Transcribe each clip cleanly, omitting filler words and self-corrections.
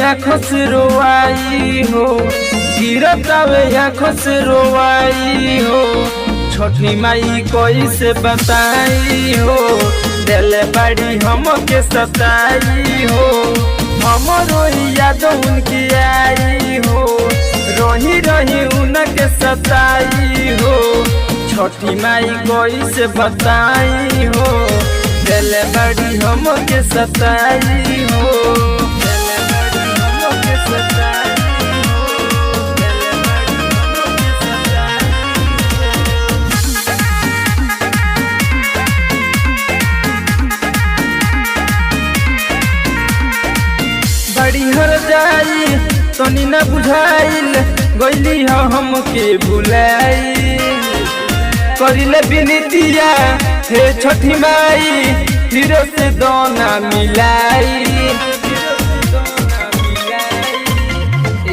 आँखों से रोवाई हो, गिरतावे आँखों से रोवाई हो। छठी माई कोई से बताई हो, दिल बड़ी हमके सताई हो। हमरो याद उनकी आई हो, रही रही उनके सताई हो। छठी माई कोई से बताई हो, दिल बड़ी हमके सताई हो। दिल बड़ी हमके सताई हो, दिल बड़ी हमके सताई। बड़ी हर जाई तनी न बुझाइल, गइली हो हमके भुलाई। करिले बिनतिया हे छठी माई, फिर से दोना मिलाई।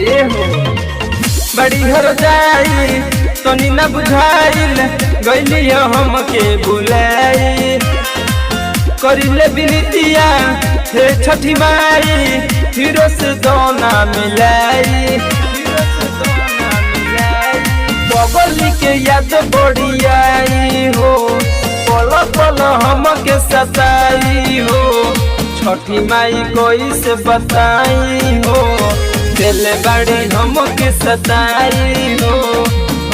ए हो बड़ी हर जाई तनी न बुझाइल, गइली हो हमके भुलाई। करिले बिनतिया हे छठी माई, फिर से दोना मिलाई। बगली के याद बड़ी आई हो, पल पल हमके सताई हो। छठी माई कोई से बताई हो, दिल बड़ी हमके सताई हो।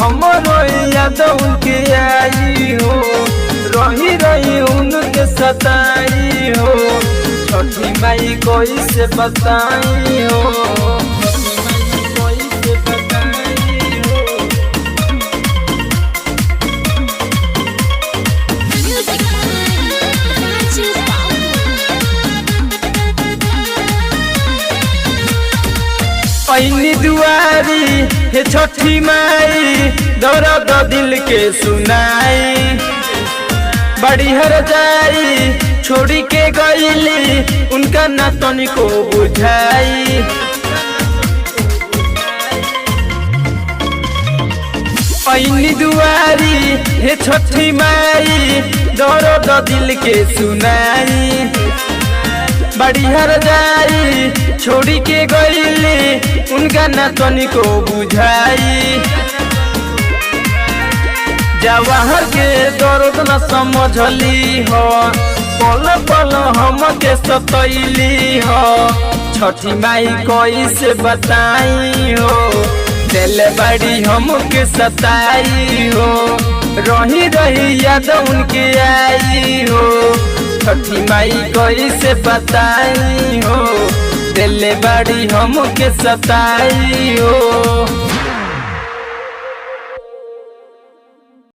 हमरो याद उनके आई हो, रही रही उनके सताई हो। छठी माई कोई से बताई हो, पैनी दुआरी हे छठी माई, दर्द दिल के सुनाई। बड़ी हर जाई छोड़ी के गईली, उनका ना तनिको बुझाई। पैनी दुआरी हे छठी माई, दर्द दिल के सुनाई। बड़ी हर जाई छोड़ी के गईली, उनका ना तनिको बुझाई। जवाहर के दर्द न समझली हो, पल पल हमके सतैली हो। छठी माई कोई से बताई हो, दिल बड़ी हमके सताई हो। रही रही याद उनके आई हो, छठी माई कोई से बताई हो। दिल बड़ी हमके सताई हो।